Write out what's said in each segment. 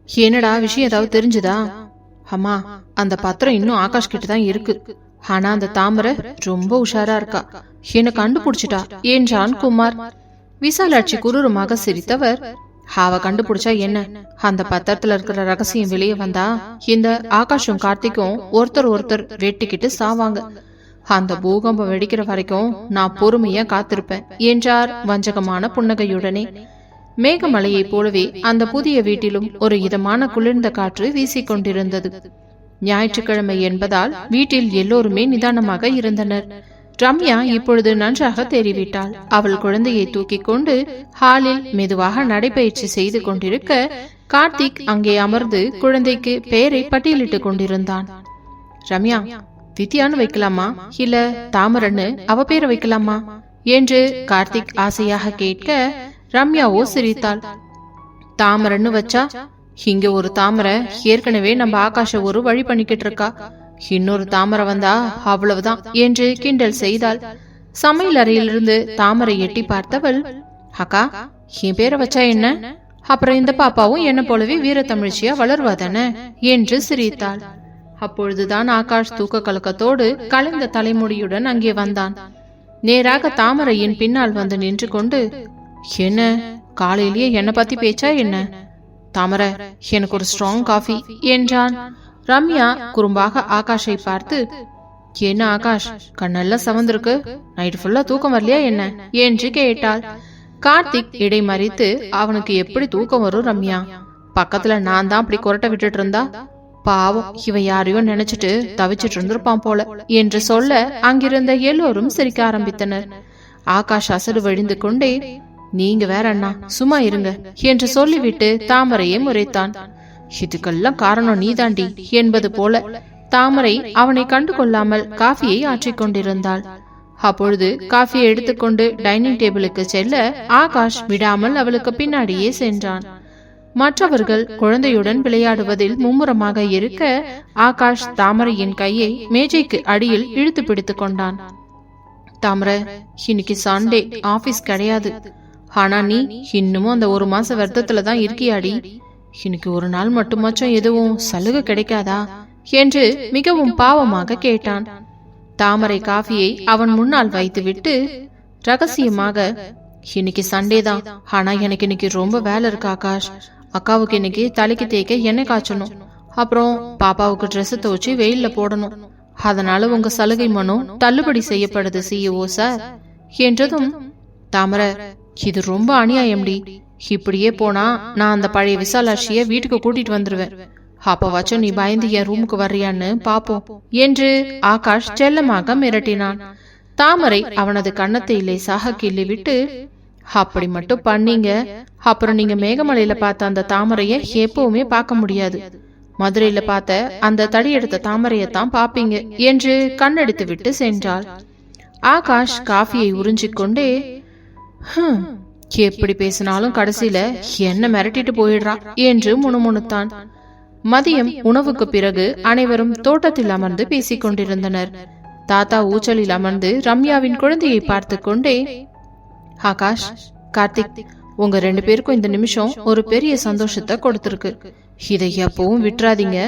என்னடா விஷயம் ஏதாவது தெரிஞ்சுதா? அம்மா, அந்த பத்திரம் இன்னும் ஆகாஷ் கிட்ட தான் இருக்கு. ஆனா அந்த தாமரை ரொம்ப உஷாரா இருக்கா, என்ன கண்டுபிடிச்சிட்டா என்றான் குமார். விசாலாட்சி குரூரமாக சிரித்தவர், அவ கண்டுபிடிச்சா என்ன? அந்த பத்திரத்துல இருக்கிற ரகசியம் வெளியே வந்தா இந்த ஆகாஷும் கார்த்திக்கும் ஒருத்தர் வெட்டிக்கிட்டு சாவாங்க. அந்த பூகம்பம் வெடிக்கிற வரைக்கும் நான் பொறுமையா காத்திருப்பேன் என்றார் வஞ்சகமான புன்னகையுடனே. மேகமலையை போலவே அந்த புதிய வீட்டிலும் ஒரு இதமான குளிர்ந்த காற்று வீசிக்கொண்டிருந்தது. ஞாயிற்றுக்கிழமை என்பதால் வீட்டில் எல்லோருமே நிதானமாக இருந்தனர். ரம்யா இப்பொழுது நன்றாக தெரிவிட்டாள். அவள் குழந்தையை தூக்கி கொண்டு ஹாலில் மெதுவாக நடைபயிற்சி செய்து கொண்டிருக்க, கார்த்திக் அங்கே அமர்ந்து குழந்தைக்கு பெயரை பட்டியலிட்டுக் கொண்டிருந்தான். ரம்யா, வித்யான்னு வைக்கலாமா இல்ல தாமரன்னு அவ பேரை வைக்கலாமா என்று கார்த்திக் ஆசையாக கேட்க, ரம்யாவோ சிரித்தாள். தாமரன்னு வச்சா இங்க ஒரு தாமரை ஏற்கனவே நம்ம ஆகாஷ ஒரு வழி பண்ணிக்கிட்டு இருக்கா, இன்னொரு தாமரை வந்தா அவ்வளவுதான் என்று கிண்டல் செய்தாள். சமையல் அறையிலிருந்து தாமரை எட்டி பார்த்தவள், அக்கா, என் பேரை வச்சா என்ன? அப்புறம் இந்த பாப்பாவும் என்ன போலவே வீரத்தமிழ்ச்சியா வளர்வாதானே என்று சிரித்தாள். அப்பொழுதுதான் ஆகாஷ் தூக்க கலக்கத்தோடு கலைந்த தலைமுடியுடன் அங்கே வந்தான். நேராக தாமரையின் பின்னால் வந்து நின்று கொண்டு, என்ன காலையிலேயே என்ன பத்தி பேச்சா என்ன? தாமரை, எனக்கு ஒரு ஸ்ட்ராங் காஃபி என்றான். ரம்யா குறும்பாக ஆகாஷை பார்த்து, என்ன ஆகாஷ், கண்ணெல்லாம் சவந்திருக்கு, நைட் ஃபுல்லா தூக்கம் வரலையா என்ன என்று கேட்டாள். கார்த்திக் இடை மறித்து, அவனுக்கு எப்படி தூக்கம் வரும் ரம்யா? பக்கத்துல நான் தான் அப்படி கொரட்டை விட்டுட்டு இருந்தா பாவம், இவன் யாரையோ நினைச்சிட்டு தவிச்சிட்டு இருந்திருப்பான் போல என்று சொல்ல அங்கிருந்த எல்லோரும் சிரிக்க ஆரம்பித்தனர். ஆகாஷ் அசடு வழிந்து கொண்டே, நீங்க வேற அண்ணா சும்மா இருங்க என்று சொல்லிவிட்டு தாமரையை முறைத்தான். இதுக்கெல்லாம் காரணம் நீதாண்டி என்பது போல தாமரை அவனை கண்டு கொள்ளாமல் காஃபியை ஆற்றிக் கொண்டிருந்தாள். அப்பொழுது காஃபியை எடுத்துக்கொண்டு டைனிங் டேபிளுக்கு செல்ல ஆகாஷ் விடாமல் அவளுக்கு பின்னாடியே சென்றான். மற்றவர்கள் குழந்தையுடன் விளையாடுவதில் மும்முரமாக இருக்க, ஆகாஷ் தாமரையின் கையை மேஜைக்கு அடியில் இழுத்து பிடித்துக் கொண்டான். தாமரை, இன்னைக்கு சண்டே, ஆபீஸ் கிடையாது. ஆனா நீ இன்னமும் அந்த ஒரு மாச வருத்தத்துலதான் இருக்கியாடி. இன்னைக்கு ஒரு நாள் மட்டுமாச்சும் எதுவும் சலுகை கிடைக்காதா என்று மிகவும் பாவமாக கேட்டான். தாமரை காஃபியை அவன் முன்னால் வைத்துவிட்டு ரகசியமாக, இன்னைக்கு சண்டே தான், ஆனா எனக்கு இன்னைக்கு ரொம்ப வேலை இருக்கு ஆகாஷ். அக்காவுக்கு இன்னைக்கு தலைக்கு தேய்க்க எண்ணெய் காய்ச்சணும், அப்புறம் பாப்பாவுக்கு ட்ரெஸ் துவச்சு வெயில்ல போடணும். அதனால உங்க சலுகை மனு தள்ளுபடி செய்யப்படுது சிஇஓ சார் என்றதும், தாமரை, இது ரொம்ப அநியாயம்டி. இப்படியே போனா நான் அந்த பழைய விசாலாட்சிய வீட்டுக்கு கூட்டிட்டு வந்துருவேன். அப்பவாச்சும் நீ பயந்து என் ரூமுக்கு வர்றியான்னு பாப்போம் என்று ஆகாஷ் செல்லமாக மிரட்டினான். தாமரை அவனது கன்னத்தை லேசாக கிள்ளி விட்டு, அப்படி மட்டும் பண்ணீங்க, அப்புறம் நீங்க மேகமலையில பார்த்த அந்த தாமரைய எப்பவுமே பார்க்க முடியாது. மதுரையில பார்த்த அந்த தடியெடுத்த தாமரையத்தான் பாப்பீங்க என்று கண்ணடித்து விட்டு சென்றாள். ஆகாஷ் காஃபியை உறிஞ்சிக்கொண்டே, எப்படி பேசினாலும் கடைசியில என்ன மிரட்டிட்டு போயிடுறா என்று முணுமுணுத்தான். மதியம் உணவுக்கு பிறகு அனைவரும் தோட்டத்தில் அமர்ந்து பேசிக் கொண்டிருந்தனர். தாத்தா ஊச்சலில் அமர்ந்து ரம்யாவின் குழந்தையை பார்த்து கொண்டே, ஆகாஷ், கார்த்திக், உங்க 2 பேருக்கும் இந்த நிமிஷம் ஒரு பெரிய சந்தோஷத்தை கொடுத்திருக்கு. இதை எப்பவும் விட்டுறாதீங்க.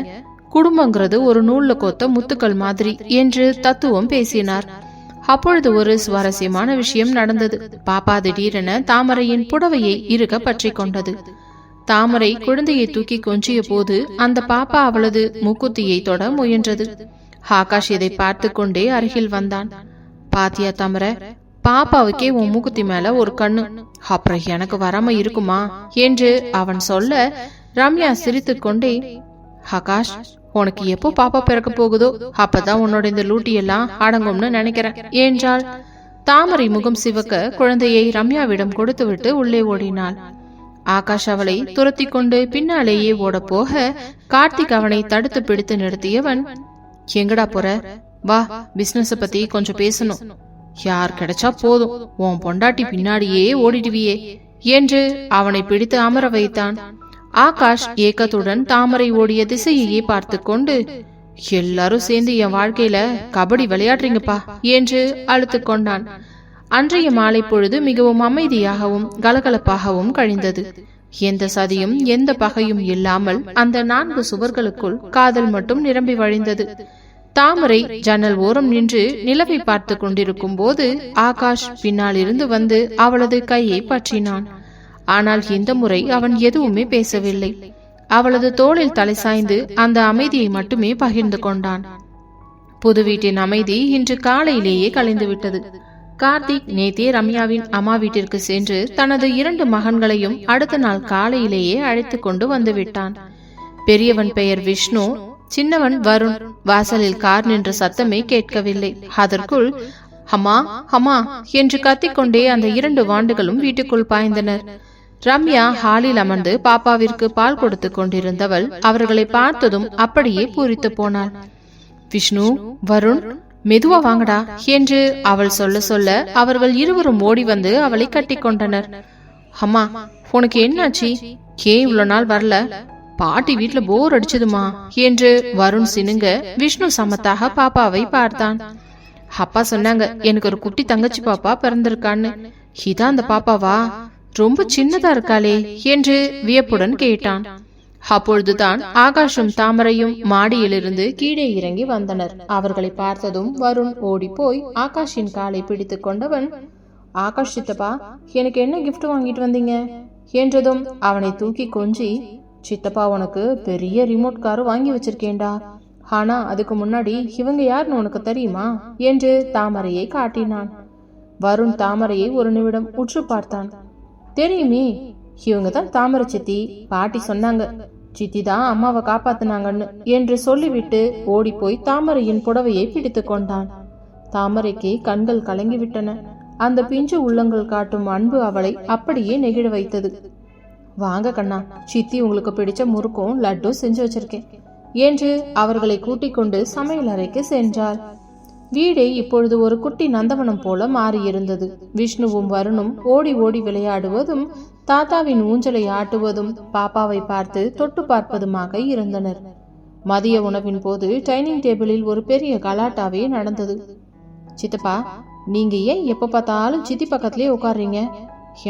குடும்பங்கிறது ஒரு நூல்ல கோத்த முத்துக்கள் மாதிரி என்று தத்துவம் பேசினார். அப்பொழுது ஒரு சுவாரஸ்யமான விஷயம் நடந்தது. பாப்பா திடீரென தாமரையின் புடவையை இறுக பற்றி கொண்டது. தாமரை குழந்தையை தூக்கி கொஞ்சிய போது அந்த பாப்பா அவளது மூக்குத்தியை தொட முயன்றது. ஆகாஷ் இதை பார்த்து கொண்டே அருகில் வந்தான். பாத்தியா தாமரை, பாப்பாவுக்கே உன் மூக்குத்தி மேல ஒரு கண்ணு, அப்புறம் எனக்கு வராம இருக்குமா என்று அவன் சொல்ல, ரம்யா சிரித்து கொண்டே, ஆகாஷ், உனக்கு எப்போ பாப்பா பிறக்க போகுதோ அப்பதான் உன்னோட இந்த லூட்டி எல்லாம் அடங்கும்னு நினைக்கிறேன் என்றாள். தாமரை முகம் சிவக்க குழந்தையை ரம்யாவிடம் கொடுத்துவிட்டு உள்ளே ஓடினாள். ஆகாஷ் அவளை துரத்தி கொண்டு பின்னாலேயே ஓட போக, கார்த்திக் அவனை தடுத்து பிடித்து நிறுத்தியவன், எங்கடா போற? வா, பிசினஸ் பத்தி கொஞ்சம் பேசணும். யார் கிடைச்சா போதும், உன் பொண்டாட்டி பின்னாடியே ஓடிடுவியே என்று அவனை பிடித்து அமர வைத்தான். ஆகாஷ் ஏக்கத்துடன் தாமரை ஓடிய திசையையே பார்த்து கொண்டு, எல்லாரும் சேர்ந்து என் வாழ்க்கையில கபடி விளையாடுறீங்கப்பா என்று அழுத்து கொண்டான். அன்றைய மாலை பொழுது மிகவும் அமைதியாகவும் கலகலப்பாகவும் கழிந்தது. எந்த சதியும் எந்த பகையும் இல்லாமல் அந்த 4 சுவர்களுக்குள் காதல் மட்டும் நிரம்பி வழிந்தது. தாமரை ஜன்னல் ஓரம் நின்று நிலவை பார்த்து கொண்டிருக்கும் போது ஆகாஷ் பின்னால் இருந்து வந்து அவளது கையை பற்றினான். ஆனால் இந்த முறை அவன் எதுவுமே பேசவில்லை. அவளது தோளில் தலை சாய்ந்து அந்த அமைதியை மட்டுமே பகிர்ந்து கொண்டான். புது வீட்டின் அமைதி இன்று காலையிலேயே கலைந்துவிட்டது. கார்த்திக் நேத்தே ரம்யாவின் அம்மா வீட்டிற்கு சென்று தனது 2 மகன்களையும் அடுத்த நாள் காலையிலேயே அழைத்து கொண்டு வந்து விட்டான். பெரியவன் பெயர் விஷ்ணு, சின்னவன் வருண். வாசலில் கார் நின்ற சத்தமே கேட்கவில்லை. அதற்குள் அம்மா அம்மா என்று கத்திக்கொண்டே அந்த 2 வாண்டுகளும் வீட்டுக்குள் பாய்ந்தனர். ரம்யா ஹாலில் அமர்ந்து பாப்பாவிற்கு பால் கொடுத்து கொண்டிருந்தவள் அவர்களை பார்த்ததும் அப்படியே பூரித்து போனாள். விஷ்ணு, வருண், மெதுவா வாங்கடா என்று அவள் சொல்ல சொல்ல அவர்கள் இருவரும் ஓடி வந்து அவளை கட்டி கொண்டனர். அம்மா, உனக்கு என்னாச்சு? ஏன் இவ்வளவு நாள் வரல? பாட்டி வீட்டுல போர் அடிச்சதுமா என்று வருண் சினுங்க விஷ்ணு சமத்தாக பாப்பாவை பார்த்தான். அப்பா சொன்னாங்க எனக்கு ஒரு குட்டி தங்கச்சி பாப்பா பிறந்திருக்கான்னு. இதான் அந்த பாப்பாவா? ரொம்ப சின்னதா இருக்காளே என்று வியப்புடன் கேட்டான். அப்பொழுதுதான் ஆகாஷும் தாமரையும் மாடியிலிருந்து கீழே இறங்கி வந்தனர். அவர்களை பார்த்ததும் வருண் ஓடி போய் ஆகாஷின் காலை பிடித்து கொண்டவன், ஆகாஷ் சித்தப்பா, எனக்கு என்ன கிஃப்ட் வாங்கிட்டு வந்தீங்க என்றதும் அவனை தூக்கி கொஞ்சி, சித்தப்பா உனக்கு பெரிய ரிமோட் கார் வாங்கி வச்சிருக்கேன்டா. ஆனா அதுக்கு முன்னாடி இவங்க யாருன்னு உனக்கு தெரியுமா என்று தாமரையை காட்டினான். வருண் தாமரையை ஒரு நிமிடம் உற்று பார்த்தான். தெரியுமே, இவங்க தான் தாமரை சித்தி. பாட்டி சொன்னாங்க சித்தி தான் அம்மாவை காப்பாத்தினாங்கன்னு என்று சொல்லிவிட்டு ஓடி போய் தாமரையின் புடவையை பிடித்து கொண்டான். தாமரைக்கு கண்கள் கலங்கிவிட்டன. அந்த பிஞ்சு உள்ளங்கள் காட்டும் அன்பு அவளை அப்படியே நெகிழ வைத்தது. வாங்க கண்ணா, சித்தி உங்களுக்கு பிடிச்ச முறுக்கும் லட்டும் செஞ்சு வச்சிருக்கேன் என்று அவர்களை கூட்டிக் கொண்டு சமையல் அறைக்கு சென்றாள். வீடே இப்பொழுது ஒரு குட்டி நந்தவனம் போல மாறியிருந்தது. விஷ்ணுவும் வருணும் ஓடி ஓடி விளையாடுவதும் தாத்தாவின் ஊஞ்சலை ஆட்டுவதும் பாப்பாவை பார்த்து தொட்டு பார்ப்பதுமாக இருந்தனர். மதிய உணவின் போது டைனிங் டேபிளில் ஒரு பெரிய கலாட்டாவே நடந்தது. சித்தப்பா, நீங்க ஏன் எப்ப பார்த்தாலும் சித்தி பக்கத்திலே உட்கார்றீங்க?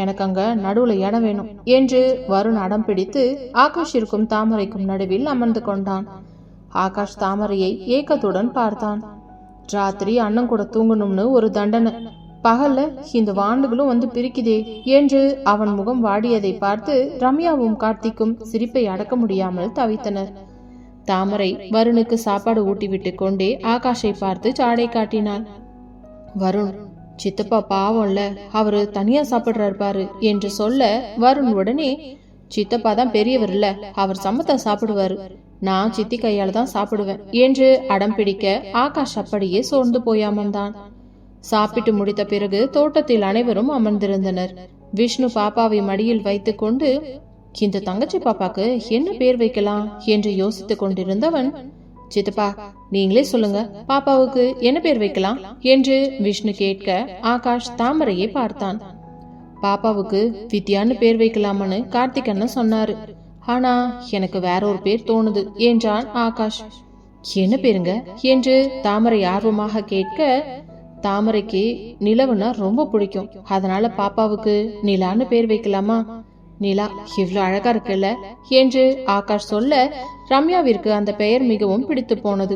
எனக்கு அங்க நடுவுல இடம் வேணும் என்று வருண் அடம் பிடித்து ஆகாஷிற்கும் தாமரைக்கும் நடுவில் அமர்ந்து கொண்டான். ஆகாஷ் தாமரையை ஏக்கத்துடன் பார்த்தான். ராத்திரி அண்ணன் கூட தூங்கணும்னு ஒரு தண்டனை, பகல்ல இந்த வாண்டுகளும் வந்து பிரிக்குதே என்று அவன் முகம் வாடியதை பார்த்து ரம்யாவும் கார்த்திக்கும் சிரிப்பை அடக்க முடியாமல் தவித்தனர். தாமரை வருணுக்கு சாப்பாடு ஊட்டிவிட்டு கொண்டே ஆகாஷை பார்த்து சாடை காட்டினாள். வருண், சித்தப்பா பாவம்ல, அவரு தனியா சாப்பிடுறாரு பாரு என்று சொல்ல வருண் உடனே, சித்தப்பா தான் பெரியவர் இல்ல, அவர் சமத்தா சாப்பிடுவாரு, நான் சித்தி கையால தான் சாப்பிடுவேன் என்று அடம் பிடிக்க ஆகாஷ் அப்படியே சோர்ந்து போய் அமர்ந்தான். சாப்பிட்டு முடித்த பிறகு தோட்டத்தில் அனைவரும் அமர்ந்திருந்தனர். விஷ்ணு பாப்பாவை மடியில் வைத்துக் கொண்டு, இந்த தங்கச்சி பாப்பாக்கு என்ன பேர் வைக்கலாம் என்று யோசித்துக் கொண்டிருந்தவன், சித்தப்பா நீங்களே சொல்லுங்க, பாப்பாவுக்கு என்ன பேர் வைக்கலாம் என்று விஷ்ணு கேட்க ஆகாஷ் தாமரையை பார்த்தான். பாப்பாவுக்கு வித்யான்னு பேர் வைக்கலாம்னு கார்த்திக் அண்ணன் சொன்னாரு. ஆனா எனக்கு வேற ஒரு பேர் தோணுது என்றான் ஆகாஷ். என்ன பேருங்க என்று தாமரை ஆர்வமாக கேட்க, தாமரைக்கு நிலவுனா ரொம்ப பிடிக்கும், அதனால பாப்பாவுக்கு நிலான்னு பேர் வைக்கலாமா? நிலா இவ்வளவு அழகா இருக்குல்ல என்று ஆகாஷ் சொல்ல ரம்யாவிற்கு அந்த பெயர் மிகவும் பிடித்து போனது.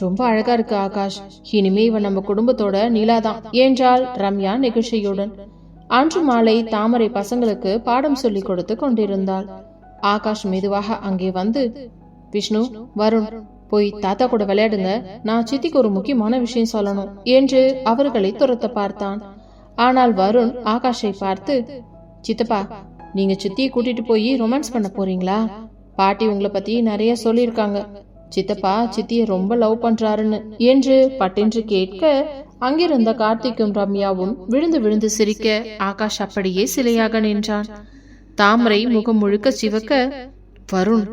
ரொம்ப அழகா இருக்கு ஆகாஷ், இனிமே இவன் நம்ம குடும்பத்தோட நிலாதான் என்றாள் ரம்யா நெகிழ்ச்சியுடன். அன்று மாலை தாமரை பசங்களுக்கு பாடம் சொல்லி கொடுத்து கொண்டிருந்தாள். ஆகாஷ் மெதுவாக அங்கே வந்து, விஷ்ணு, வருண், போய் தாத்தா கூட விளையாடுங்க, நான் சித்திக்கு ஒரு முக்கியமான விஷயம் சொல்லணும் என்று அவர்களை துரத்த பார்த்தான். ஆனால் வருண் ஆகாஷை பார்த்து, சித்தப்பா நீங்க சித்தியை கூட்டிட்டு போய் ரொமான்ஸ் பண்ண போறீங்களா? பாட்டி உங்களை பத்தி நிறைய சொல்லியிருக்காங்க, சித்தப்பா சித்தியை ரொம்ப லவ் பண்றாருன்னு என்று பட்டென்று கேட்க அங்கிருந்த கார்த்திக்கும் ரம்யாவும் விழுந்து விழுந்து சிரிக்க ஆகாஷ் அப்படியே சிலையாக நின்றான். தாமரை முகம் முழுக்க சிவக்க, வருண்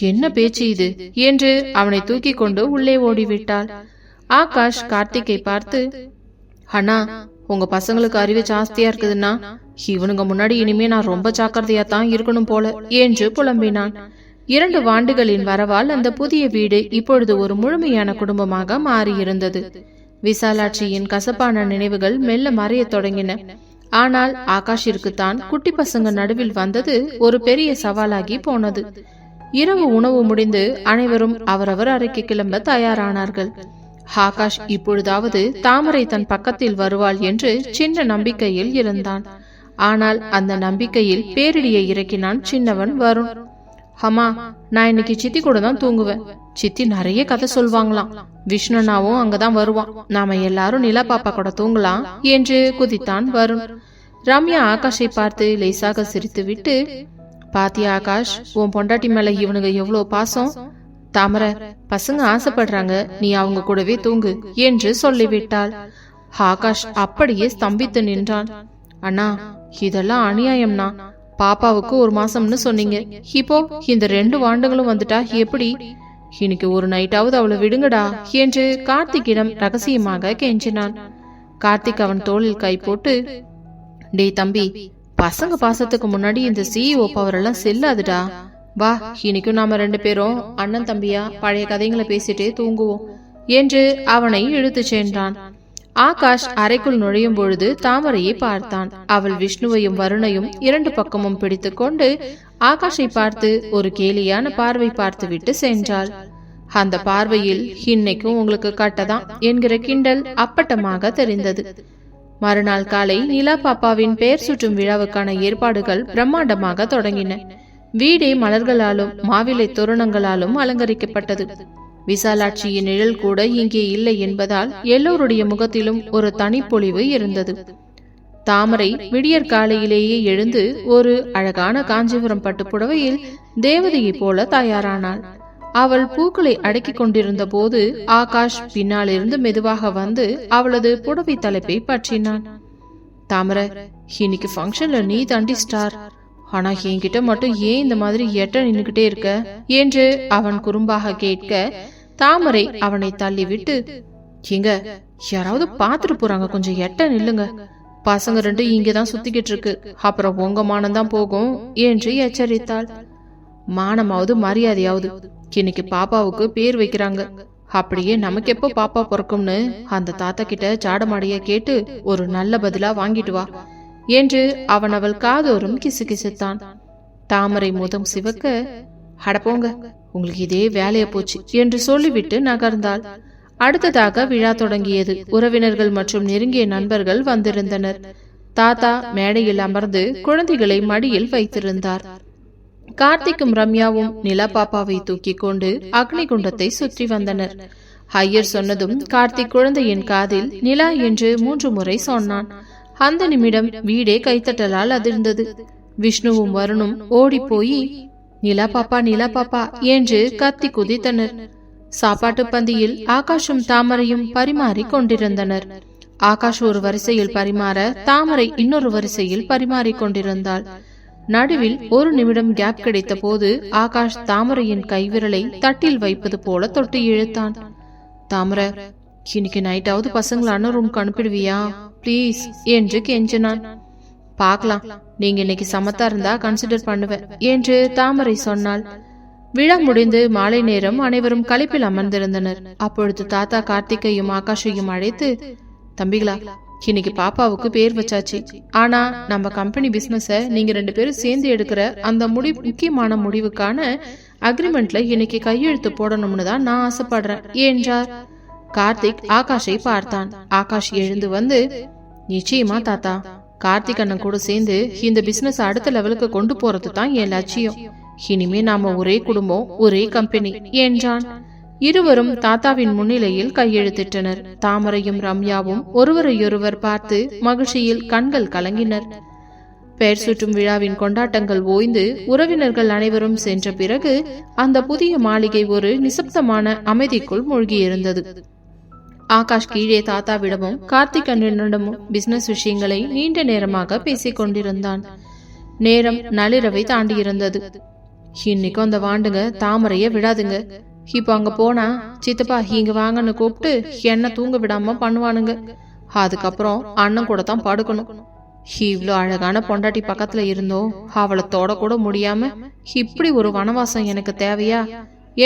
என்ன பேச்சு இது என்று அவனை தூக்கி கொண்டு உள்ளே ஓடிவிட்டாள். ஆகாஷ் கார்த்திகை பார்த்து, அண்ணா உங்க பசங்களுக்கு அறிவு ஜாஸ்தியா இருக்குதுன்னா இவனுங்க முன்னாடி இனிமே நான் ரொம்ப ஜாக்கிரதையா தான் இருக்கணும் போல என்று புலம்பினான். 2 வாண்டுகளின் வரவால் அந்த புதிய வீடு இப்பொழுது ஒரு முழுமையான குடும்பமாக மாறியிருந்தது. விசாலாட்சியின் கசப்பான நினைவுகள் மெல்ல மறைய தொடங்கின. ஆனால் ஆகாஷிற்குத்தான் குட்டி பசங்க நடுவில் வந்தது ஒரு பெரிய சவாலாகி போனது. இரவு உணவு முடிந்து அனைவரும் அவரவர் அறைக்கு கிளம்ப தயாரானார்கள். ஆகாஷ் இப்பொழுதாவது தாமரை தன் பக்கத்தில் வருவாள் என்று சின்ன நம்பிக்கையில் இருந்தான். ஆனால் அந்த நம்பிக்கையில் பேரிடியை இறக்கினான் சின்னவன் வருண். அம்மா, நான் இன்னைக்கு சித்தி கூட தான் தூங்குவேன். சித்தி நிறைய கதை சொல்வாங்களாம். விஷ்ணுனாவும் அங்கதான் வருவான். நாம எல்லாரும் நிலா பாப்பா கூட தூங்கலாம் என்று குதித்தான் வருண். ரம்யா ஆகாஷை பார்த்து லேசாக சிரித்து விட்டு, பாத்தியா ஆகாஷ், உன் பொண்டாட்டி மேல இவனுங்க எவ்வளவு பாசம். தாமரை, பசங்க ஆசைப்படுறாங்க, நீ அவங்க கூடவே தூங்கு என்று சொல்லிவிட்டாள். ஆகாஷ் அப்படியே ஸ்தம்பித்து நின்றான். அண்ணா, இதெல்லாம் அநியாயம்னா. பாப்பாவுக்கு 1 மாசம்னு சொன்னீங்க, இப்போ இந்த 2 வாண்டுகளும் வந்துட்டா எப்படி? இன்னைக்கு ஒரு நைட்டாவது அவளை விடுங்கடா என்று கார்த்திக்கிடம் ரகசியமாக கெஞ்சினான். கார்த்திக் அவன் தோளில் கை போட்டு, டே தம்பி, பசங்க பாசத்துக்கு முன்னாடி இந்த CEO பவர் எல்லாம் செல்லாதுடா. வா, இன்னைக்கும் நாம 2 பேரும் அண்ணன் தம்பியா பழைய கதைகளை பேசிட்டே தூங்குவோம் என்று அவனை இழுத்து சென்றான். ஆகாஷ் அறைக்குள் நுழையும் பொழுது தாமரையை பார்த்தான். அவள் விஷ்ணுவையும் வருணையும் 2 பக்கமும் பிடித்து கொண்டு ஆகாஷை பார்த்து ஒரு கேலியான பார்வை பார்த்து விட்டு சென்றாள். அந்த பார்வையில் இன்னைக்கும் உங்களுக்கு கட்டதான் என்கிற கிண்டல் அப்பட்டமாக தெரிந்தது. மறுநாள் காலை நிலா பாப்பாவின் பெயர் சுற்றும் விழாவுக்கான ஏற்பாடுகள் பிரம்மாண்டமாக தொடங்கின. வீடே மலர்களாலும் மாவிலை தோரணங்களாலும் அலங்கரிக்கப்பட்டது. விசாலாட்சியின் நிழல் கூட இங்கே இல்லை என்பதால் எல்லோருடைய முகத்திலும் ஒரு தனிப்பொழிவு இருந்தது. தாமரை விடியற் காலையிலேயே எழுந்து ஒரு அழகான காஞ்சிபுரம் பட்டு புடவையில் தேவதையை போல தயாரானாள். அவள் பூக்களை அடக்கிக் கொண்டிருந்த போது ஆகாஷ் பின்னாலிருந்து மெதுவாக வந்து அவளது புடவை தலைப்பை பற்றினான். தாமரை, இன்னைக்கு ஃபங்க்ஷன்ல நீ தாண்டி ஸ்டார். ஆனா என்கிட்ட மட்டும் ஏன் இந்த மாதிரி எட்ட நின்னுகிட்டே இருக்க என்று அவன் குறும்பாக கேட்க, தாமரை அவனை தள்ளிவிட்டு, எங்க யாராவது பாத்துட்டு போறாங்க, கொஞ்சம் எட்ட நில்லுங்க. பசங்க 2 இங்கதான் சுத்திக்கிட்டு இருக்கு, அப்புறம் உங்க மானம்தான் போகும் என்று எச்சரித்தாள். மானமாவது மரியாதையாவது, இன்னைக்கு பாப்பாவுக்கு பேர் வைக்கிறாங்க. அப்படியே நமக்கு எப்போ பாப்பா பிறக்கும்னு அந்த தாத்தா கிட்ட சாடமாடிய கேட்டு ஒரு நல்ல பதிலா வாங்கிட்டு வா என்று அவன் அவள் காதோறும் கிசுகிசுத்தான். தாமரை முதம் சிவக்க, அடப்போங்க, உங்களுக்கு இதே வேலைய போச்சு என்று சொல்லிவிட்டு நகர்ந்தாள். அடுத்ததாக விழா தொடங்கியது. உறவினர்கள் மற்றும் நெருங்கிய நண்பர்கள் வந்திருந்தனர். தாத்தா மேடையில் அமர்ந்து குழந்தைகளை மடியில் வைத்திருந்தார். கார்த்திக்கும் ரம்யாவும் நிலா பாப்பாவை தூக்கி கொண்டு அக்னி குண்டத்தை சுற்றி வந்தனர். ஐயர் சொன்னதும் கார்த்திக் குழந்தையின் காதில் நிலா என்று 3 முறை சொன்னான். அந்த நிமிடம் வீடே கைத்தட்டலால் அதிர்ந்தது. விஷ்ணுவும் வருணும் ஓடி போய் நிலா பாப்பா நிலா பாப்பா என்று கத்தி குதித்தனர். சாப்பாட்டு பந்தியில் ஆகாஷும் தாமரையும் பரிமாறி கொண்டிருந்தனர். ஆகாஷ் ஒரு வரிசையில் பரிமாற தாமரை இன்னொரு வரிசையில் பரிமாறி கொண்டிருந்தாள். நடுவில் 1 நிமிடம் கேப் கிடைத்த போது ஆகாஷ் தாமரையின் கைவிரலை தட்டில் வைப்பது போல தொட்டு இழுத்தான். தாமரை, இன்னைக்கு நைட்டாவது பசங்களை ரூம்க்கு அனுப்பிடுவியா பிளீஸ் என்று கெஞ்சினான். பாக்கலாம், நீங்க இன்னைக்கு சமத்தா இருந்தா கன்சிடர் பண்ணுவேன் என்று தாமரை சொன்னாள். விழா முடிந்து மாலை நேரம் அனைவரும் களைப்பில் அமர்ந்திருந்தனர். அப்பொழுது தாத்தா கார்த்திகையும் ஆகாஷையும் அழைத்து, தம்பிகளா, இன்னைக்கு பாப்பாவுக்கு பேர் வச்சாச்சு. ஆனா நம்ம கம்பெனி பிசினஸ நீங்க 2 பேரும் சேர்ந்து எடுக்கிற அந்த முக்கியமான முடிவுக்கான அக்ரிமெண்ட்ல இன்னைக்கு கையெழுத்து போடணும்னு தான் நான் ஆசைப்படுறேன் என்றார். கார்த்திக் ஆகாஷை பார்த்தான். ஆகாஷ் எழுந்து வந்து, நிச்சயமா தாத்தா, கார்த்திக் அண்ணன் கூட சேர்ந்து இந்த பிசினஸ் அடுத்த லெவலுக்கு கொண்டு போறது தான் என் லட்சியம். இனிமே நாம ஒரே குடும்பம், ஒரே கம்பெனி என்றான். இருவரும் தாத்தாவின் முன்னிலையில் கையெழுத்திட்டனர். தாமரையும் ரம்யாவும் ஒருவரையொருவர் பார்த்து மகிழ்ச்சியில் கண்கள் கலங்கினர். பெயர் சுற்றும் விழாவின் கொண்டாட்டங்கள் ஓய்ந்து உறவினர்கள் அனைவரும் சென்ற பிறகு அந்த புதிய மாளிகை ஒரு நிசப்தமான அமைதிக்குள் மூழ்கியிருந்தது. ஆகாஷ் கீழே தாத்தாவிடமும் கார்த்திக் அண்ணனிடமும் பிசினஸ் விஷயங்களை நீண்ட நேரமாக பேசிக் கொண்டிருந்தான். நேரம் நள்ளிரவை தாண்டியிருந்தது. இன்னைக்கும் அந்த வாண்டுங்க தாமரைய விடாதுங்க. இப்ப அங்க போனா சித்தப்பா இங்க வாங்கன்னு கூப்பிட்டு என்ன தூங்க விடாம பண்ணுவானுங்க. அதுக்கப்புறம் அண்ணன் கூட தான் படுக்கணும். இவ்ளோ அழகான பொண்டாட்டி பக்கத்துல இருந்தோம், அவளை தொட கூட முடியாம இப்படி ஒரு வனவாசம் எனக்கு தேவையா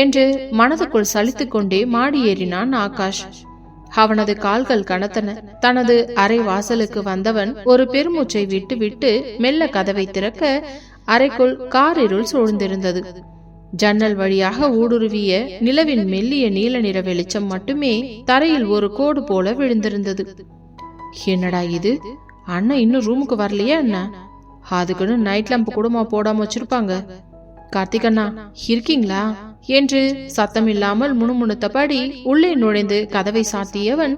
என்று மனதுக்குள் சலித்து கொண்டே மாடி ஏறினான் ஆகாஷ். அவனது கால்கள் கனத்தன. தனது அறை வாசலுக்கு வந்தவன் ஒரு பெருமூச்சை விட்டு விட்டு மெல்ல கதவை திறக்க அறைக்குள் காரிருள் சூழ்ந்திருந்தது. ஜன்னல் வழியாக ஊடுருவிய நிலவின் மெல்லிய நீல நிற வெளிச்சம் மட்டுமே தரையில் ஒரு கோடு போல விழுந்திருந்தது. என்னடா இது, அண்ணன் இன்னும் ரூமுக்கு வரலையா என்ன? அதுக்குன்னு நைட் லேம்ப் கூடமா போடாம வச்சிருப்பாங்க? கார்த்திகண்ணா இருக்கீங்களா என்று சத்தமில்லாமல் முணுமுணுத்தபடி உள்ளே நுழைந்து கதவை சாத்தியவன்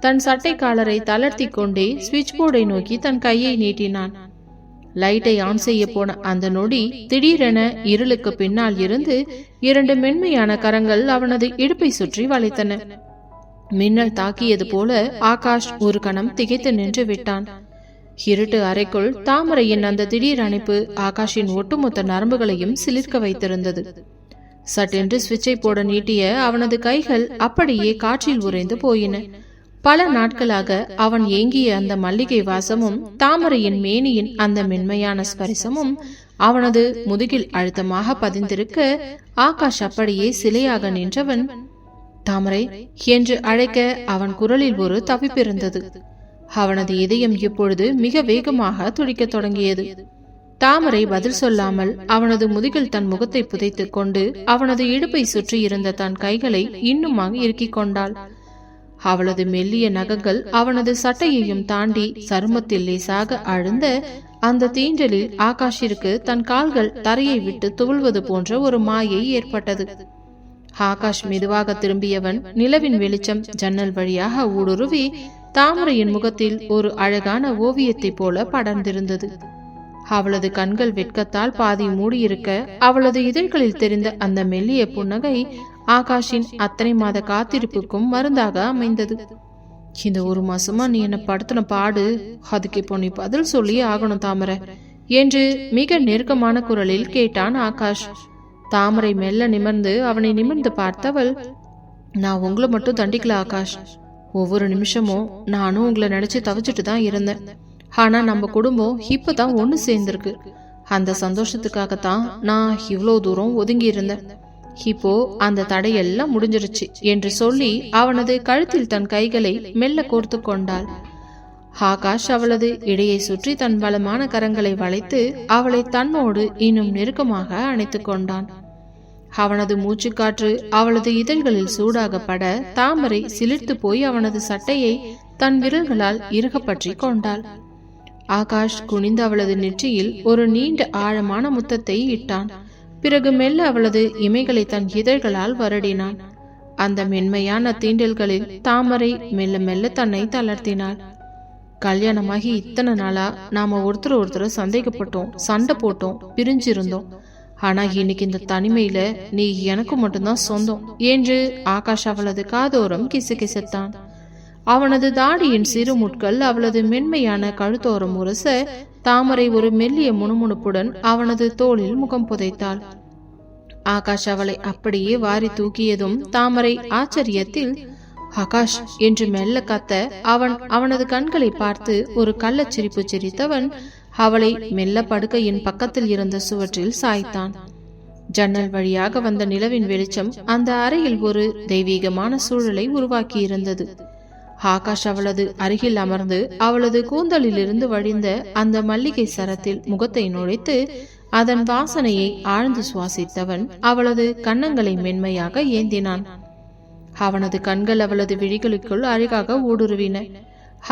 தன் சட்டை காலரை தளர்த்தி கொண்டே சுவிட்ச் போர்டை நோக்கி தன் கையை நீட்டினான். லைட்டை ஆன் செய்ய போன அந்த நொடி திடீரென இருளுக்கு பின்னால் இருந்து 2 மென்மையான கரங்கள் அவனது இடுப்பை சுற்றி வளைத்தன. மின்னல் தாக்கியது போல ஆகாஷ் ஒரு கணம் திகைத்து நின்று விட்டான். இருட்டு அறைக்குள் தாமரையின் அந்த திடீர் அணைப்பு ஆகாஷின் ஒட்டுமொத்த நரம்புகளையும் சிலிர்க்க வைத்திருந்தது. சட்டென்று சுவிட்சை போட நீட்டிய அவனது கைகள் அப்படியே காற்றில் உறைந்து போயின. பல நாட்களாக அவன் ஏங்கிய அந்த மல்லிகை வாசமும் தாமரையின் மேனியின் அந்த மென்மையான ஸ்பரிசமும் அவனது முதுகில் அழுத்தமாக பதிந்திருக்க ஆகாஷ் அப்படியே சிலையாக நின்றவன் தாமரை என்று அழைக்க அவன் குரலில் ஒரு தவிப்பிருந்தது. அவனது இதயம் இப்பொழுது மிக வேகமாக துடிக்கத் தொடங்கியது. தாமரை பதில் சொல்லாமல் அவனது முதுகில் தன் முகத்தை புதைத்துக் கொண்டு அவனது இடுப்பை சுற்றி இருந்த தன் கைகளை இன்னுமாக இறுக்கிக் கொண்டாள். அவளது மெல்லிய நகங்கள் அவனது சட்டையையும் தாண்டி சருமத்தில் லேசாக அழுந்த அந்த தீண்டலில் ஆகாஷிற்கு தன் கால்கள் தரையை விட்டு துவள்வது போன்ற ஒரு மாயை ஏற்பட்டது. ஆகாஷ் மெதுவாக திரும்பியவன் நிலவின் வெளிச்சம் ஜன்னல் வழியாக ஊடுருவி தாமரையின் முகத்தில் ஒரு அழகான ஓவியத்தை போல படர்ந்திருந்தது. அவளது கண்கள் வெட்கத்தால் பாதி மூடியிருக்க அவளது இதழ்களில் தெரிந்த அந்த மெல்லிய புன்னகை ஆகாஷின் அத்தனை மாத காத்திருப்புக்கும் மருந்தாக அமைந்தது. இந்த 1 மாசமா நீ என்ன படுத்தின பாடு, அதுக்கு இப்போ நீ பதில் சொல்லியே ஆகணும் தாமரை என்று மிக நெருக்கமான குரலில் கேட்டான் ஆகாஷ். தாமரை மெல்ல நிமிர்ந்து அவனை நிமிர்ந்து பார்த்தவள், நான் உங்களை மட்டும் தண்டிக்கல ஆகாஷ். ஒவ்வொரு நிமிஷமும் நானும் உங்களை நினைச்சு தவிச்சிட்டு தான் இருந்தேன். ஆனா நம்ம குடும்பம் இப்பதான் ஒண்ணு சேர்ந்திருக்கு. அந்த சந்தோஷத்துக்காகத்தான் நான் இவ்வளவு தூரம் ஒதுங்கி இருந்தேன். இப்போ அந்த தடையெல்லாம் முடிஞ்சிருச்சு என்று சொல்லி அவனது கழுத்தில் தன் கைகளை மெல்ல கோர்த்து கொண்டாள். ஆகாஷ் அவளது இடையை சுற்றி தன் பலமான கரங்களை வளைத்து அவளை தன்னோடு இன்னும் நெருக்கமாக அணைத்து கொண்டான். அவனது மூச்சுக்காற்று அவளது இதழ்களில் சூடாகப்பட தாமரை சிலிர்த்து போய் அவனது சட்டையை தன் விரல்களால் இறுக பற்றி கொண்டாள். ஆகாஷ் குனிந்து அவளது நெற்றியில் ஒரு நீண்ட ஆழமான முத்தத்தை இட்டான். பிறகு மெல்ல அவளது இமைகளை தன் இதழ்களால் வருடினான். அந்த மென்மையான தீண்டல்களில் தாமரை மெல்ல மெல்ல தன்னை தளர்த்தினாள். கல்யாணமாகி இத்தனை நாளா நாம ஒருத்தர் சந்தேகப்பட்டோம், சண்டை போட்டோம், பிரிஞ்சிருந்தோம். ஆனா இன்னைக்கு இந்த தனிமையில நீ எனக்கு மட்டும்தான் சொந்தம் என்று ஆகாஷ் அவளது காதோரம் கிசுகிசுத்தான். அவனது தாடியின் சிறு முட்கள் அவளது மென்மையான கழுத்தோரம் உரச தாமரை ஒரு மெல்லிய முணுமுணுப்புடன் அவனது தோளில் முகம் புதைத்தாள். ஆகாஷ் அவளை அப்படியே வாரி தூக்கியதும் தாமரை ஆச்சரியத்தில் ஆகாஷ் என்று மெல்ல கத்த அவனது கண்களை பார்த்து ஒரு கள்ளச்சிரிப்பு சிரித்தவன் அவளை மெல்ல படுக்கையின் பக்கத்தில் இருந்த சுவற்றில் சாய்த்தான். ஜன்னல் வழியாக வந்த நிலவின் வெளிச்சம் அந்த அறையில் ஒரு தெய்வீகமான சூழலை உருவாக்கி இருந்தது. ஆகாஷ் அவளது அருகில் அமர்ந்து அவளது கூந்தலிலிருந்து வழிந்த அந்த மல்லிகை சரத்தில் முகத்தை நுழைத்து அதன் வாசனையை ஆழ்ந்து சுவாசித்தவன் அவளது கன்னங்களை மென்மையாக ஏந்தினான். அவனது கண்கள் அவளது விழிகளுக்குள் அழகாக ஊடுருவின.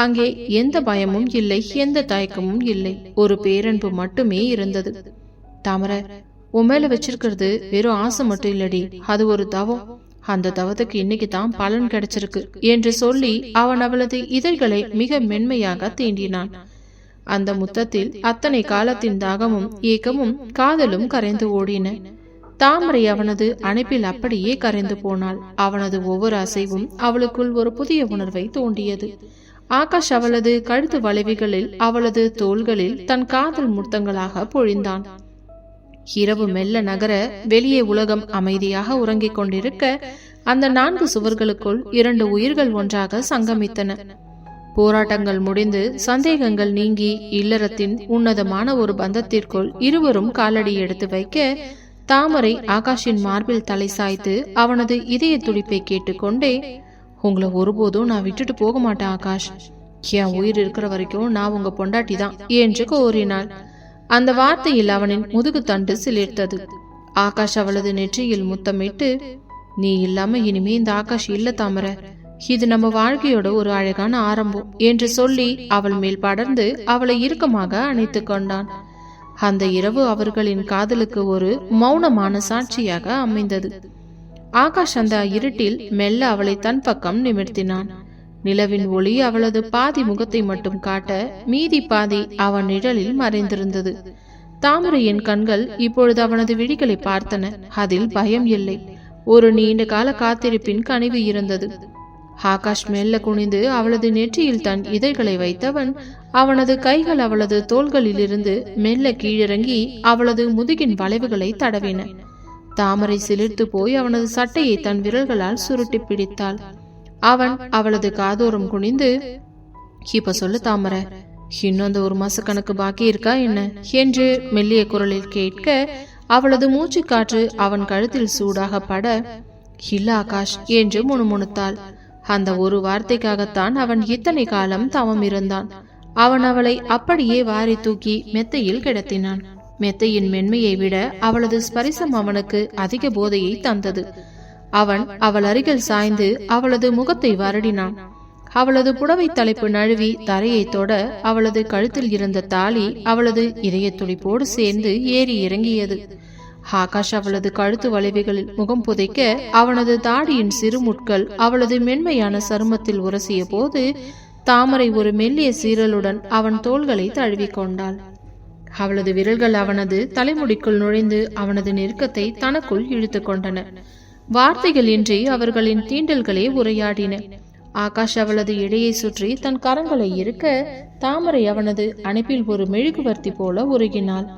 அங்கே எந்த பயமும் இல்லை, எந்த தயக்கமும் இல்லை, ஒரு பேரன்பு மட்டுமே இருந்தது. தாமரை, உன் மேல வச்சிருக்கிறது வெறும் ஆசை மட்டும் இல்லடி, அது ஒரு தவம். அந்த தவத்துக்கு இன்னைக்கு தான் பலன் கிடைச்சிருக்கு என்று சொல்லி அவன் அவளது இதழ்களை மிக மென்மையாக தீண்டினான். அந்த முத்தத்தில் அத்தனை காலத்தின் தாகமும் ஏக்கமும் காதலும் கரைந்து ஓடின. தாமரை அவனது அணைப்பில் அப்படியே கரைந்து போனாள். அவனது ஒவ்வொரு அசைவும் அவளுக்குள் ஒரு புதிய உணர்வை தூண்டியது. ஆகாஷ் அவளது கழுத்து வளைவுகளில் அவளது தோள்களில் தன் காதல் முத்தங்களாக பொழிந்தான். இரவு மெல்ல நகர வெளியே உலகம் அமைதியாக உறங்கிக் கொண்டிருக்க அந்த 4 சுவர்களுக்குள் 2 உயிர்கள் ஒன்றாக சங்கமித்தன. போராட்டங்கள் முடிந்து சந்தேகங்கள் நீங்கி இல்லறத்தின் உன்னதமான ஒரு பந்தத்திற்குள் இருவரும் காலடி எடுத்து வைக்க தாமரை ஆகாஷின் மார்பில் தலை சாய்த்து அவனது இதய துடிப்பை கேட்டுக்கொண்டே, உங்களை ஒருபோதும் நான் விட்டுட்டு போக மாட்டேன் ஆகாஷ். என் உயிர் இருக்கிற வரைக்கும் நான் உங்க பொண்டாட்டி தான் என்று கோரினாள். அந்த வார்த்தையில் அவனின் முதுகு தண்டு சிலிர்த்தது. ஆகாஷ் அவளது நெற்றியில் முத்தமிட்டு, நீ இல்லாம இனிமே இந்த ஆகாஷ் இல்ல தாமரை, இது நம்ம வாழ்க்கையோட ஒரு அழகான ஆரம்பம் என்று சொல்லி அவள் மேல் படர்ந்து அவளை இறுக்கமாக அணைத்து கொண்டான். அந்த இரவு அவர்களின் காதலுக்கு ஒரு மௌனமான சாட்சியாக அமைந்தது. ஆகாஷ் அந்த இருட்டில் மெல்ல அவளை தன் பக்கம் நிமிர்த்தினான். நிலவின் ஒளி அவளது பாதி முகத்தை மட்டும் காட்ட மீதி பாதி அவன் நிழலில் மறைந்திருந்தது. தாமரையின் கண்கள் இப்பொழுது அவனது விழிகளை பார்த்தன. அதில் பயம் இல்லை, ஒரு நீண்ட கால காத்திருப்பின் கனிவு இருந்தது. ஆகாஷ் மெல்ல குனிந்து அவளது நெற்றியில் தன் இதழ்களை வைத்தவன் அவனது கைகள் அவளது தோள்களில் இருந்து மெல்ல கீழிறங்கி அவளது முதுகின் வளைவுகளை தடவின. தாமரை சிலிர்த்து போய் அவனது சட்டையை தன் விரல்களால் சுருட்டி பிடித்தாள். அவன் அவளது காதோரம் குனிந்து, இப்ப சொல்லு தாமரை, இன்னும் அந்த 1 மாச கணக்கு பாக்கி இருக்கா என்ன என்று மெல்லிய குரலில் கேட்க அவளது மூச்சு காற்று அவன் கழுத்தில் சூடாக பட, இல்ல ஆகாஷ் என்று முணுமுணுத்தாள். அந்த ஒரு வார்த்தைக்காகத்தான் அவன் இத்தனை காலம் தவம் இருந்தான். அவன் அவளை அப்படியே வாரி தூக்கி மெத்தையில் கிடத்தினான். மெத்தையின் மென்மையை விட அவளது ஸ்பரிசம் அவனுக்கு அதிக போதையை தந்தது. அவன் அவள் அருகில் சாய்ந்து அவளது முகத்தை வருடினான். அவளது புடவை தலைப்பு நழுவி தரையை தொட அவளது கழுத்தில் இருந்த தாலி அவளது இதய துடிப்போடு சேர்ந்து ஏறி இறங்கியது. ஆகாஷ் அவளது கழுத்து வளைவுகளில் முகம் புதைக்க அவனது தாடியின் சிறுமுட்கள் அவளது மென்மையான சருமத்தில் உரசிய போது தாமரை ஒரு மெல்லிய சீரலுடன் அவன் தோள்களை தழுவிக்கொண்டாள். அவளது விரல்கள் அவனது தலைமுடிக்குள் நுழைந்து அவனது நெருக்கத்தை தனக்குள் இழுத்து கொண்டன. வார்த்தைகள் இன்றி அவர்களின் தீண்டல்களே உரையாடின. ஆகாஷ் அவளது இடையை சுற்றி தன் கரங்களை இருக்க தாமரை அவனது அணைப்பில் ஒரு மெழுகுவர்த்தி போல உருகினாள்.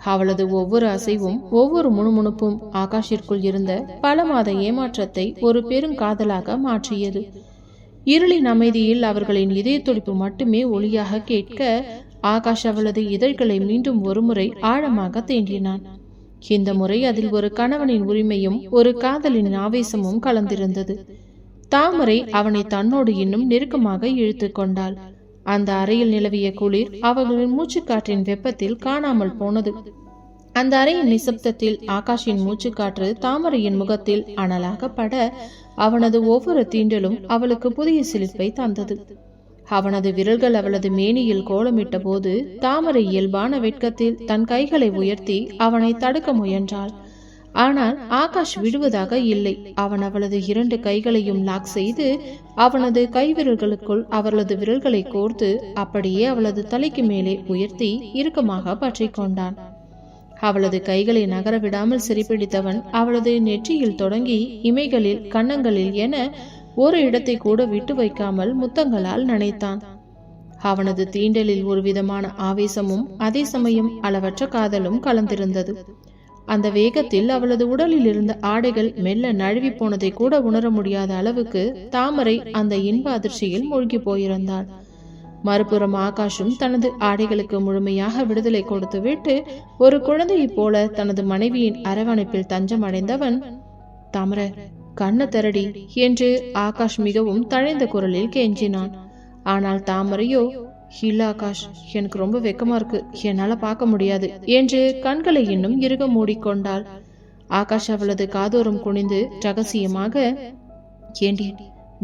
அவளது ஒவ்வொரு அசைவும் ஒவ்வொரு முணுமுணுப்பும் ஆகாஷிற்குள் இருந்த பல மாத ஏமாற்றத்தை ஒரு பெருங்காதலாக மாற்றியது. இருளின் அமைதியில் அவர்களின் இதய துடிப்பு மட்டுமே ஒளியாக கேட்க ஆகாஷ் அவளது இதழ்களை மீண்டும் ஒருமுறை ஆழமாக தீண்டினான். இந்த முறை அதில் ஒரு கணவனின் உரிமையும் ஒரு காதலின் ஆவேசமும் கலந்திருந்தது. தாமரை அவனை தன்னோடு இன்னும் நெருக்கமாக இழுத்து கொண்டாள். அந்த அறையில் நிலவிய குளிர் அவர்களின் மூச்சுக்காற்றின் வெப்பத்தில் காணாமல் போனது. அந்த அறையின் நிசப்தத்தில் ஆகாஷின் மூச்சுக்காற்று தாமரையின் முகத்தில் அனலாக பட அவனது ஒவ்வொரு தீண்டலும் அவளுக்கு புதிய சிலிர்ப்பை தந்தது. அவனது விரல்கள் அவளது மேனியில் கோலமிட்ட போது தாமரை இயல்பான வெட்கத்தில் தன் கைகளை உயர்த்தி அவனை தடுக்க முயன்றாள். ஆனால் ஆகாஷ் விடுவதாக இல்லை. அவன் அவளது 2 கைகளையும் லாக் செய்து அவனது கைவிரல்களுக்குள் அவளது விரல்களை கோர்த்து அப்படியே அவளது தலைக்கு மேலே உயர்த்தி இறுக்கமாக பற்றி கொண்டான். அவளது கைகளை நகர விடாமல் சிறைப்பிடித்தவன் அவளது நெற்றியில் தொடங்கி இமைகளில் கன்னங்களில் என ஒரு இடத்தை கூட விட்டு வைக்காமல் முத்தங்களால் நனைத்தான். அவனது தீண்டலில் ஒரு விதமான ஆவேசமும் அதே சமயம் அளவற்ற காதலும் கலந்திருந்தது. அந்த வேகத்தில் அவளது உடலில் இருந்த ஆடைகள் மெல்ல நழுவி போனதை கூட உணர முடியாத அளவுக்கு தாமரை அந்த இன்ப அதிர்ச்சியில் மூழ்கி போயிருந்தாள். மறுபுறம் ஆகாஷும் தனது ஆடைகளுக்கு முழுமையாக விடுதலை கொடுத்துவிட்டு ஒரு குழந்தையைப் போல தனது மனைவியின் அரவணைப்பில் தஞ்சம் அடைந்தவன், தாமரை கண்ண தரடி என்று ஆகாஷ் மிகவும் தழைந்த குரலில் கெஞ்சினான். ஆனால் தாமரையோ, இல்ல ஆகாஷ், எனக்கு ரொம்ப வெக்கமா இருக்கு, என்னால பார்க்க முடியாது என்று கண்களை இன்னும் இறுக மூடிக்கொண்டாள். ஆகாஷ் அவளது காதோரம் குனிந்து ரகசியமாக, ஏண்டி,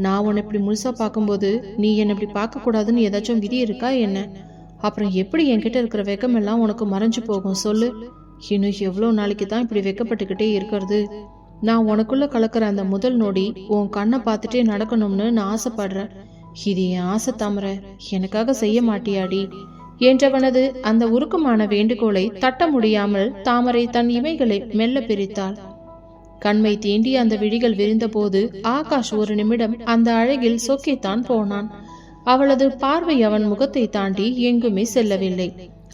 நான் உன்னை இப்படி முழுசா பார்க்கும்போது நீ என்னை இப்படி பார்க்க கூடாதுன்னு ஏதாச்சும் விதி இருக்கா என்ன? அப்புறம் எப்படி என்கிட்ட இருக்கிற வெக்கம் எல்லாம் உனக்கு மறைஞ்சு போகும் சொல்லு? இன்னும் எவ்வளவு நாளைக்கு தான் இப்படி வெக்கப்பட்டுக்கிட்டே இருக்கிறது? நான் உனக்குள்ள கலக்கிற அந்த முதல் நொடி உன் கண்ணை பார்த்துட்டே நடக்கணும்னு நான் ஆசைப்படுறேன். இது என் ஆசை தாமரை, எனக்காக செய்ய மாட்டியாடி என்றவனது அந்த உருக்கமான வேண்டுகோளை தட்ட முடியாமல் தாமரை தன் இமைகளை மெல்ல பிரித்தாள். கண்மை தீண்டி அந்த விழிகள் விரிந்த போது ஆகாஷ் ஒரு நிமிடம் அந்த அழகில் சொக்கித்தான் போனான். அவளது பார்வை அவன் முகத்தை தாண்டி எங்குமே செல்லவில்லை.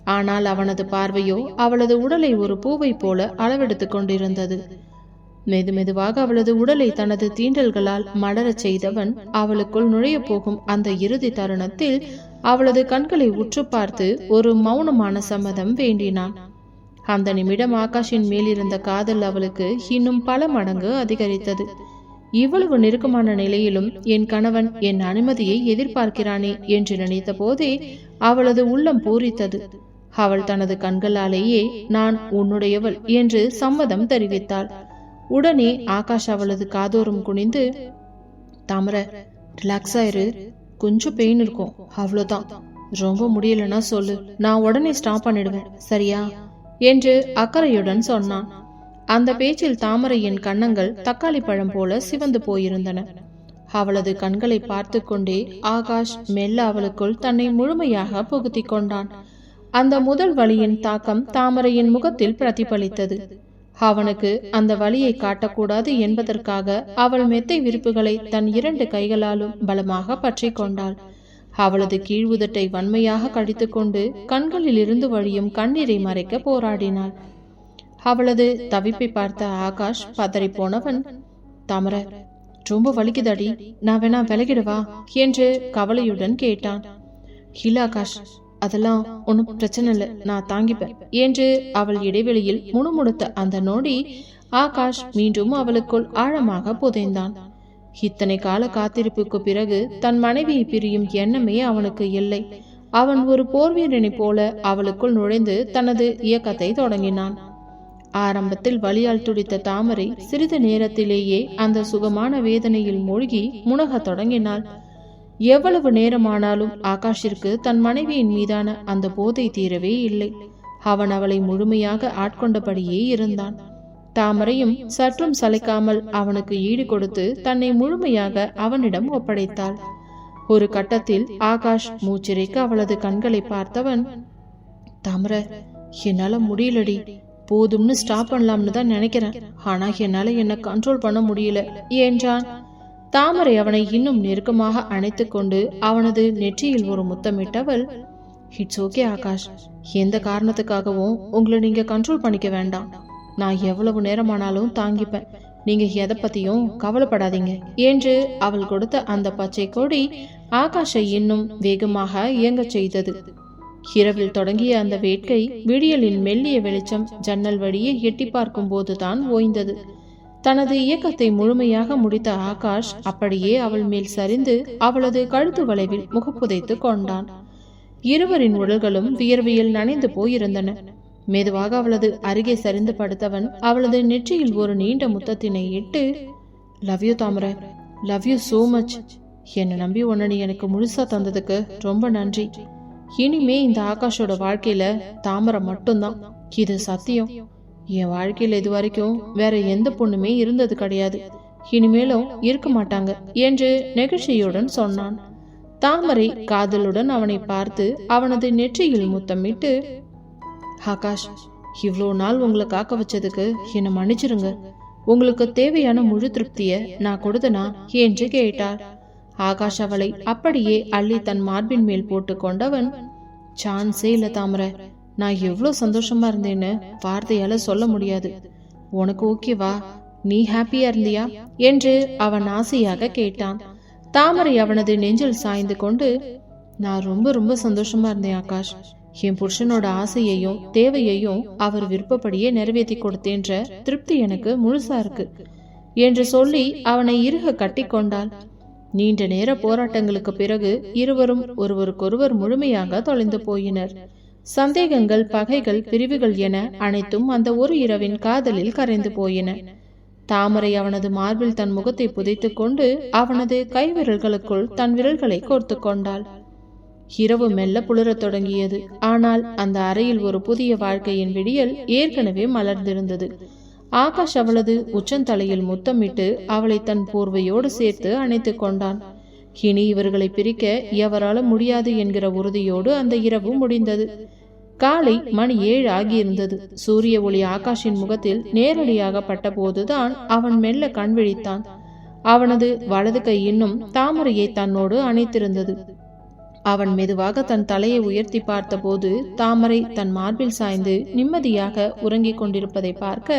ஆனால் அவனது பார்வையோ அவளது உடலை ஒரு பூவை போல அளவெடுத்துக் கொண்டிருந்தது. மெதுமெதுவாக அவளது உடலை தனது தீண்டல்களால் மலரச் செய்தவன் அவளுக்குள் நுழைய போகும் அந்த இறுதி தருணத்தில் அவளது கண்களை உற்று பார்த்து ஒரு மௌனமான சம்மதம் வேண்டினான். அந்த நிமிடம் ஆகாஷின் மேலிருந்த காதல் அவளுக்கு இன்னும் பல மடங்கு அதிகரித்தது. இவ்வளவு நெருக்கமான நிலையிலும் என் கணவன் என் அனுமதியை எதிர்பார்க்கிறானே என்று நினைத்த போதே அவளது உள்ளம் பூரித்தது. அவள் தனது கண்களாலேயே நான் உன்னுடையவள் என்று சம்மதம் தெரிவித்தாள். உடனே ஆகாஷ் அவளது காதோறும் குனிந்து, தாமரை ரிலாக்ஸ் ஆயிரு, கொஞ்சம் பெயின் இருக்கும், அவ்வளவுதான், ரொம்ப முடியலன்னா சொல்லு, நான் உடனே ஸ்டாப் பண்ணிடுவேன், சரியா என்று அக்கறையுடன் சொன்னான். அந்த பேச்சில் தாமரையின் கன்னங்கள் தக்காளி பழம் போல சிவந்து போயிருந்தன. அவளது கண்களை பார்த்து கொண்டே ஆகாஷ் மெல்ல அவளுக்குள் தன்னை முழுமையாக புகுத்தி கொண்டான். அந்த முதல் வலியின் தாக்கம் தாமரையின் முகத்தில் பிரதிபலித்தது. அவனுக்கு அந்த வலியை காட்டக்கூடாது என்பதற்காக அவள் மெத்தை விரிப்புகளை தன் 2 கைகளாலும் பலமாக பற்றி கொண்டாள். அவளது கீழ்வுதட்டை வன்மையாக கடித்துக்கொண்டு கண்களில் இருந்து வழியும் கண்ணீரை மறைக்க போராடினாள். அவளது தவிப்பை பார்த்த ஆகாஷ் பதறி போனவன், தாமரை ரொம்ப வலிக்குதடி, நான் வேணா விலகிடவா என்று கவலையுடன் கேட்டான். இல்ல ஆகாஷ், அதெல்லாம் ஒன்னும் பிரச்சனை இல்லை, நான் தாங்கிப்பேன் என்று அவள் இடைவெளியில் முணுமுணுத்த அந்த நொடி ஆகாஷ் மீண்டும் அவளுக்குள் ஆழமாக புதைந்தான். இத்தனை கால காத்திருப்புக்கு பிறகு தன் மனைவியை பிரியும் எண்ணமே அவனுக்கு இல்லை. அவன் ஒரு போர்வீரனை போல அவளுக்குள் நுழைந்து தனது இயக்கத்தை தொடங்கினான். ஆரம்பத்தில் வலியால் துடித்த தாமரை சிறிது நேரத்திலேயே அந்த சுகமான வேதனையில் மூழ்கி முனகத் தொடங்கினாள். எவ்வளவு நேரமானாலும் ஆகாஷிற்கு தன் மனைவியின் மீதான அந்த போதை தீரவே இல்லை. அவன் அவளை முழுமையாக ஆட்கொண்டபடியே இருந்தான். தாமரையும் சற்றும் சளைக்காமல் அவனுக்கு ஈடு கொடுத்து தன்னை முழுமையாக அவனிடம் ஒப்படைத்தாள். ஒரு கட்டத்தில் ஆகாஷ் மூச்சிறைக்க அவளது கண்களை பார்த்தவன், தாமரை என்னால முடியலடி, போதும்னு ஸ்டாப் பண்ணலாம்னு தான் நினைக்கிறேன், ஆனா என்னால என்ன கண்ட்ரோல் பண்ண முடியல என்றான். தாமரை அவனை இன்னும் நெருக்கமாக அணைத்து கொண்டு அவனது நெற்றியில் ஒரு முத்தமிட்டவள், இட்ஸ் ஓகே ஆகாஷ், எந்த காரணத்துக்காகவும் உங்களை நீங்க கண்ட்ரோல் பண்ணிக்க வேண்டாம், நான் எவ்வளவு நேரமானாலும் தாங்கிப்பேன், நீங்க எதை பத்தியும் கவலைப்படாதீங்க என்று அவள் கொடுத்த அந்த பச்சை கொடி ஆகாஷை இன்னும் வேகமாக இயங்க செய்தது. இரவில் தொடங்கிய அந்த வேட்கை விடியலின் மெல்லிய வெளிச்சம் ஜன்னல் வழியே எட்டி பார்க்கும் போதுதான் ஓய்ந்தது. தனது இயக்கத்தை முழுமையாக முடித்த ஆகாஷ் அப்படியே அவள் மேல் சரிந்து அவளது கழுத்து வளைவில் முகப்புதைத்து கொண்டான். இருவரின் உடல்களும் வியர்வையில் நனைந்து போயிருந்தன. மெதுவாக அவளது அருகே சரிந்து படுத்தவன் அவளது நெற்றியில் ஒரு நீண்ட முத்தத்தினை இட்டு, love you Thamarai, love you so much, என்னை நம்பி உன்னை நீ எனக்கு முழுசா தந்ததுக்கு ரொம்ப நன்றி. இனிமே இந்த ஆகாஷோட வாழ்க்கையில தாமரை மட்டும்தான், இது சத்தியம். என் வாழ்க்கையில இது வரைக்கும் வேற எந்த பொண்ணுமே இருந்தது கிடையாது, இனிமேலும் இருக்க மாட்டாங்க என்று நெகிழ்ச்சியுடன் சொன்னான். தாமரை காதலுடன் அவனை பார்த்து அவனது நெற்றியில் முத்தமிட்டு, ஆகாஷ், இவ்வளோ நாள் உங்களை காக்க வச்சதுக்கு என்னை மன்னிச்சிருங்க, உங்களுக்கு தேவையான முழு திருப்திய நான் கொடுத்தனா என்று கேட்டார். ஆகாஷ் அவளை அப்படியே அள்ளி தன் மார்பின் மேல் போட்டு கொண்டவன், சான்ஸே இல்ல தாமரை, நான் எவ்வளோ சந்தோஷமா இருந்தேன்னு வார்த்தையால சொல்ல முடியாது, உனக்கு ஓகேவா, நீ ஹாப்பியா இருந்தியா என்று அவன் ஆசையாக கேட்டான். தாமரை அவனது நெஞ்சில் சாய்ந்து கொண்டு, நான் ரொம்ப ரொம்ப சந்தோஷமா இருந்தேன் ஆகாஷ், என் புருஷனோட ஆசையையும் தேவையையும் அவர் விருப்பப்படியே நிறைவேற்றி கொடுத்தேன்ற திருப்தி எனக்கு முழுசா இருக்கு என்று சொல்லி அவனை இறுக கட்டி கொண்டாள். நீண்ட நேர போராட்டங்களுக்கு பிறகு இருவரும் ஒருவருக்கொருவர் முழுமையாக தொலைந்து போயினர். சந்தேகங்கள், பகைகள், பிரிவுகள் என அனைத்தும் அந்த ஒரு இரவின் காதலில் கரைந்து போயின. தாமரை அவனது மார்பில் தன் முகத்தை புதைத்து கொண்டு அவனது கைவிரல்களுக்குள் தன் விரல்களை கோர்த்து கொண்டாள். இரவு மெல்ல புலரத் தொடங்கியது. ஆனால் அந்த அறையில் ஒரு புதிய வாழ்க்கையின் விடியல் ஏற்கனவே மலர்ந்திருந்தது. ஆகாஷ் அவளது உச்சந்தலையில் முத்தமிட்டு அவளை தன் போர்வையோடு சேர்த்து அணைத்து கொண்டான். இனி இவர்களை பிரிக்க எவராலும் முடியாது என்கிற உறுதியோடு அந்த இரவு முடிந்தது. காலை மணி 7 ஆகியிருந்தது. சூரிய ஒளி ஆகாஷின் முகத்தில் நேரடியாக பட்ட போதுதான் அவன் மெல்ல கண் விழித்தான். அவனது வலது கை இன்னும் தாமரையை தன்னோடு அணைத்திருந்தது. அவன் மெதுவாக தன் தலையை உயர்த்தி பார்த்த போது தாமரை தன் மார்பில் சாய்ந்து நிம்மதியாக உறங்கிக் கொண்டிருப்பதை பார்க்க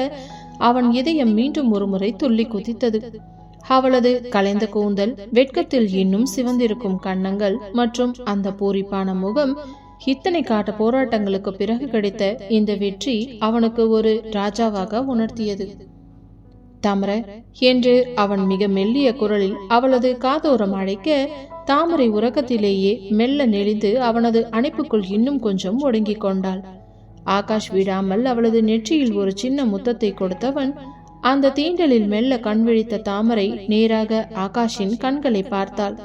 அவன் இதயம் மீண்டும் ஒருமுறை துள்ளி குதித்தது. அவளது கலைந்த கூந்தல், வெட்கத்தில் இன்னும் சிவந்திருக்கும் கன்னங்கள் மற்றும் அந்த பூரிப்பான முகம், இத்தனை காட்ட போராட்டங்களுக்கு பிறகு கிடைத்த இந்த வெற்றி அவனுக்கு ஒரு ராஜாவாக உணர்த்தியது. தாமரை என்று அவன் மிக மெல்லிய குரலில் அவளது காதோரம் அழைக்க, தாமரை உறக்கத்திலேயே மெல்ல நெளிந்து அவனது அணைப்புக்குள் இன்னும் கொஞ்சம் ஒடுங்கிக் கொண்டாள். ஆகாஷ் விடாமல் அவளது நெற்றியில் ஒரு சின்ன முத்தத்தை கொடுத்தவன் அந்த தீண்டலில் மெல்ல கண் விழித்த தாமரை நேராக ஆகாஷின் கண்களை பார்த்தாள்.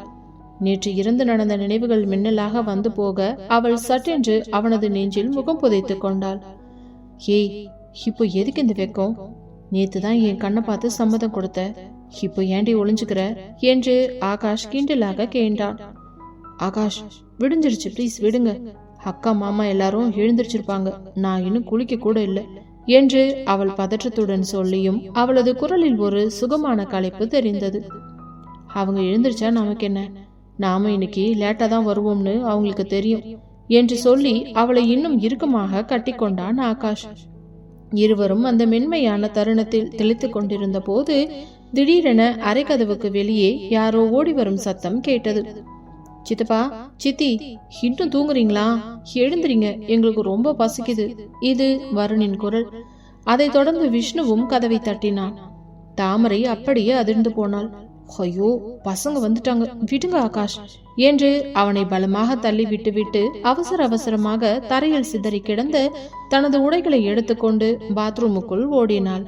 நேற்று இறந்து நடந்த நினைவுகள் மின்னலாக வந்து போக அவள் சட்டென்று அவனது நெஞ்சில் முகம் புதைத்து கொண்டாள். ஏய், இப்போ எதுக்கு இந்த வெக்கம்? நேத்து தான் என் கண்ணை பார்த்து சம்மதம் கொடுத்த, இப்போ ஏண்டி ஒளிஞ்சுக்கிற என்று ஆகாஷ் கிண்டலாக கேட்டான். ஆகாஷ், விடிஞ்சிருச்சு, ப்ளீஸ் விடுங்க. அக்கா மாமா எல்லாரும் எழுந்திருச்சிருப்பாங்க, நான் இன்னும் குளிக்க கூட இல்லை என்று அவள் பதற்றத்துடன் சொல்லியும் அவளது குரலில் ஒரு சுகமான களைப்பு தெரிந்தது. அவங்க எழுந்திருச்சா நமக்கு என்ன, நாம இன்னைக்கு லேட்டா தான் வருவோம்னு அவங்களுக்கு தெரியும் என்று சொல்லி அவளை இன்னும் இறுக்கமாக கட்டிக்கொண்டான் ஆகாஷ். இருவரும் அந்த மென்மையான தருணத்தில் தெளித்து கொண்டிருந்த போது திடீரென அரைக்கதவுக்கு வெளியே யாரோ ஓடி வரும் சத்தம் கேட்டது. சித்தப்பா, சித்தி, இன்னும் தூங்குறீங்களா? எழுந்துறீங்க, எங்களுக்கு ரொம்ப பசிக்குது. இது வருணின் குரல். அதைத் தொடர்ந்து விஷ்ணுவும் கதவை தட்டினான். தாமரை அப்படியே அதிர்ந்து போனாள். ஐயோ, பசங்க வந்துட்டாங்க, விடுங்க ஆகாஷ் என்று அவனை பலமாக தள்ளி விட்டுவிட்டு அவசர அவசரமாக தரையில் சிதறி கிடந்த தனது உடைகளை எடுத்துக்கொண்டு பாத்ரூமுக்குள் ஓடினாள்.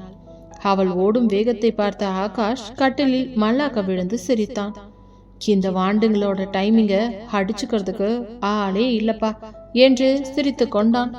அவள் ஓடும் வேகத்தை பார்த்த ஆகாஷ் கட்டிலில் மல்லாக்க விழுந்து சிரித்தான். இந்த வாண்டுங்களோட டைமிங்க அடிச்சுக்கிறதுக்கு ஆளே இல்லப்பா என்று சிரித்து கொண்டான்.